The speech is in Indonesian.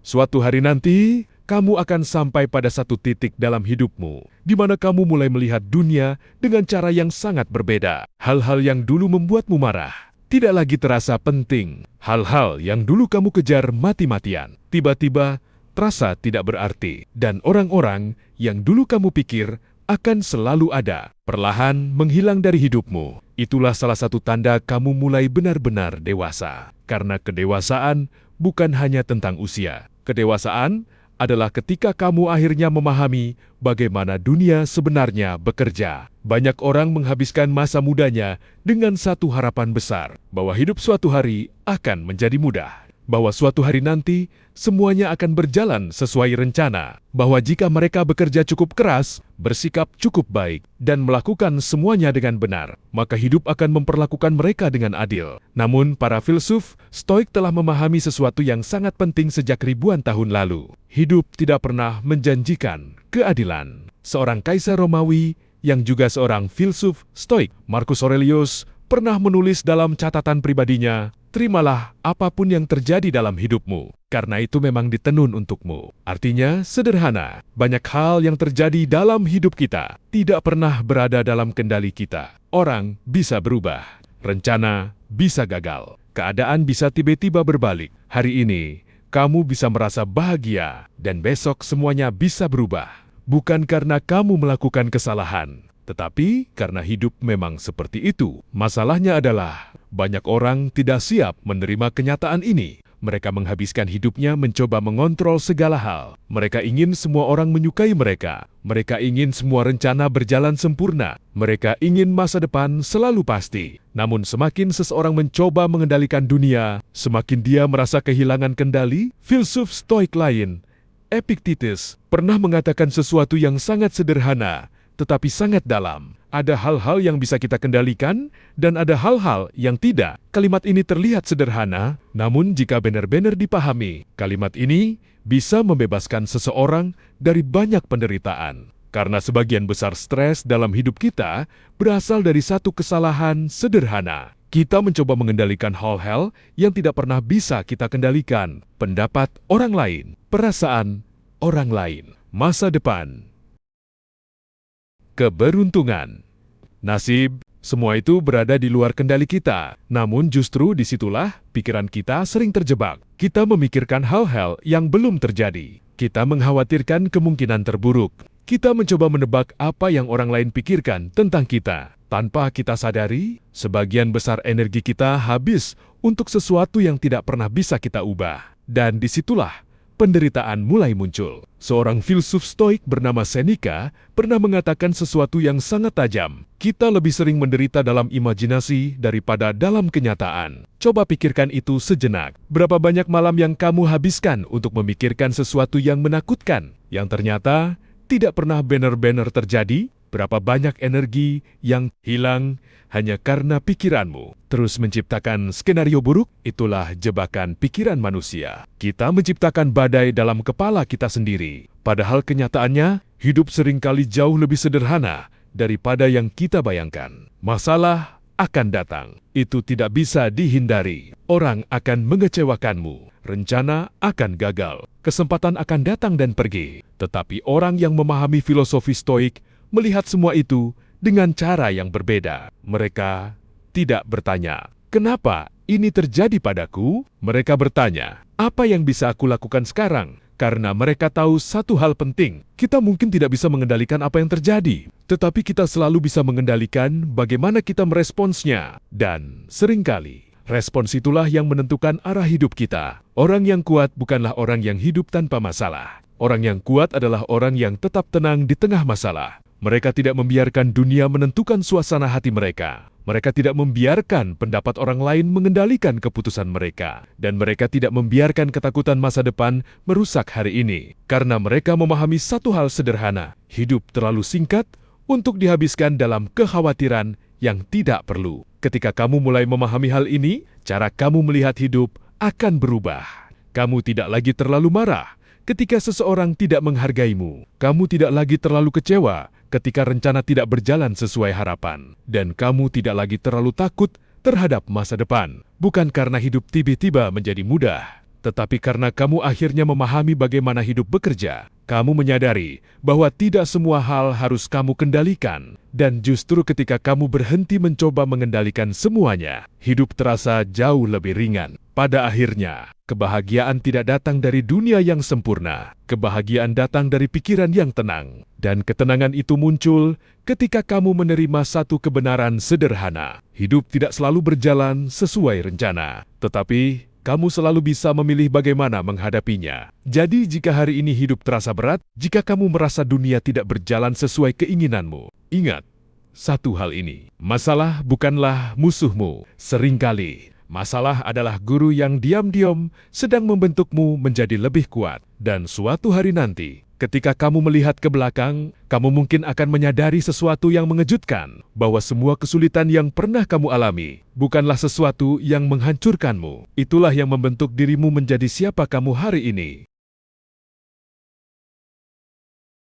Suatu hari nanti, kamu akan sampai pada satu titik dalam hidupmu, di mana kamu mulai melihat dunia dengan cara yang sangat berbeda. Hal-hal yang dulu membuatmu marah tidak lagi terasa penting. Hal-hal yang dulu kamu kejar mati-matian, tiba-tiba terasa tidak berarti. Dan orang-orang yang dulu kamu pikir akan selalu ada, perlahan menghilang dari hidupmu. Itulah salah satu tanda kamu mulai benar-benar dewasa. Karena kedewasaan bukan hanya tentang usia. Kedewasaan adalah ketika kamu akhirnya memahami bagaimana dunia sebenarnya bekerja. Banyak orang menghabiskan masa mudanya dengan satu harapan besar, bahwa hidup suatu hari akan menjadi mudah. Bahwa suatu hari nanti semuanya akan berjalan sesuai rencana. Bahwa jika mereka bekerja cukup keras, bersikap cukup baik, dan melakukan semuanya dengan benar, maka hidup akan memperlakukan mereka dengan adil. Namun, para filsuf Stoik telah memahami sesuatu yang sangat penting sejak ribuan tahun lalu. Hidup tidak pernah menjanjikan keadilan. Seorang kaisar Romawi yang juga seorang filsuf Stoik, Marcus Aurelius, pernah menulis dalam catatan pribadinya, "Terimalah apapun yang terjadi dalam hidupmu, karena itu memang ditenun untukmu." Artinya sederhana, banyak hal yang terjadi dalam hidup kita tidak pernah berada dalam kendali kita. Orang bisa berubah, rencana bisa gagal, keadaan bisa tiba-tiba berbalik. Hari ini, kamu bisa merasa bahagia, dan besok semuanya bisa berubah. Bukan karena kamu melakukan kesalahan, tetapi karena hidup memang seperti itu. Masalahnya adalah, banyak orang tidak siap menerima kenyataan ini. Mereka menghabiskan hidupnya mencoba mengontrol segala hal. Mereka ingin semua orang menyukai mereka. Mereka ingin semua rencana berjalan sempurna. Mereka ingin masa depan selalu pasti. Namun semakin seseorang mencoba mengendalikan dunia, semakin dia merasa kehilangan kendali. Filsuf Stoik lain, Epictetus, pernah mengatakan sesuatu yang sangat sederhana, tetapi sangat dalam. Ada hal-hal yang bisa kita kendalikan, dan ada hal-hal yang tidak. Kalimat ini terlihat sederhana, namun jika benar-benar dipahami, kalimat ini bisa membebaskan seseorang dari banyak penderitaan. Karena sebagian besar stres dalam hidup kita berasal dari satu kesalahan sederhana. Kita mencoba mengendalikan hal-hal yang tidak pernah bisa kita kendalikan. Pendapat orang lain, perasaan orang lain, masa depan, keberuntungan, nasib, semua itu berada di luar kendali kita. Namun justru disitulah pikiran kita sering terjebak. Kita memikirkan hal-hal yang belum terjadi. Kita mengkhawatirkan kemungkinan terburuk. Kita mencoba menebak apa yang orang lain pikirkan tentang kita. Tanpa kita sadari, sebagian besar energi kita habis untuk sesuatu yang tidak pernah bisa kita ubah. Dan disitulah penderitaan mulai muncul. Seorang filsuf Stoik bernama Seneca pernah mengatakan sesuatu yang sangat tajam. Kita lebih sering menderita dalam imajinasi daripada dalam kenyataan. Coba pikirkan itu sejenak. Berapa banyak malam yang kamu habiskan untuk memikirkan sesuatu yang menakutkan, yang ternyata tidak pernah benar-benar terjadi? Berapa banyak energi yang hilang hanya karena pikiranmu terus menciptakan skenario buruk? Itulah jebakan pikiran manusia. Kita menciptakan badai dalam kepala kita sendiri. Padahal kenyataannya, hidup seringkali jauh lebih sederhana daripada yang kita bayangkan. Masalah akan datang. Itu tidak bisa dihindari. Orang akan mengecewakanmu. Rencana akan gagal. Kesempatan akan datang dan pergi. Tetapi orang yang memahami filosofi Stoik melihat semua itu dengan cara yang berbeda. Mereka tidak bertanya, "Kenapa ini terjadi padaku?" Mereka bertanya, "Apa yang bisa aku lakukan sekarang?" Karena mereka tahu satu hal penting, kita mungkin tidak bisa mengendalikan apa yang terjadi, tetapi kita selalu bisa mengendalikan bagaimana kita meresponsnya. Dan seringkali, respons itulah yang menentukan arah hidup kita. Orang yang kuat bukanlah orang yang hidup tanpa masalah. Orang yang kuat adalah orang yang tetap tenang di tengah masalah. Mereka tidak membiarkan dunia menentukan suasana hati mereka. Mereka tidak membiarkan pendapat orang lain mengendalikan keputusan mereka. Dan mereka tidak membiarkan ketakutan masa depan merusak hari ini. Karena mereka memahami satu hal sederhana. Hidup terlalu singkat untuk dihabiskan dalam kekhawatiran yang tidak perlu. Ketika kamu mulai memahami hal ini, cara kamu melihat hidup akan berubah. Kamu tidak lagi terlalu marah ketika seseorang tidak menghargaimu. Kamu tidak lagi terlalu kecewa ketika rencana tidak berjalan sesuai harapan. Dan kamu tidak lagi terlalu takut terhadap masa depan. Bukan karena hidup tiba-tiba menjadi mudah, Tetapi karena kamu akhirnya memahami bagaimana hidup bekerja, kamu menyadari bahwa tidak semua hal harus kamu kendalikan. Dan justru ketika kamu berhenti mencoba mengendalikan semuanya, hidup terasa jauh lebih ringan. Pada akhirnya, kebahagiaan tidak datang dari dunia yang sempurna. Kebahagiaan datang dari pikiran yang tenang. Dan ketenangan itu muncul ketika kamu menerima satu kebenaran sederhana. Hidup tidak selalu berjalan sesuai rencana, tetapi kamu selalu bisa memilih bagaimana menghadapinya. Jadi jika hari ini hidup terasa berat, jika kamu merasa dunia tidak berjalan sesuai keinginanmu, ingat satu hal ini: masalah bukanlah musuhmu. Seringkali masalah adalah guru yang diam-diam sedang membentukmu menjadi lebih kuat. Dan suatu hari nanti, ketika kamu melihat ke belakang, kamu mungkin akan menyadari sesuatu yang mengejutkan, bahwa semua kesulitan yang pernah kamu alami bukanlah sesuatu yang menghancurkanmu. Itulah yang membentuk dirimu menjadi siapa kamu hari ini.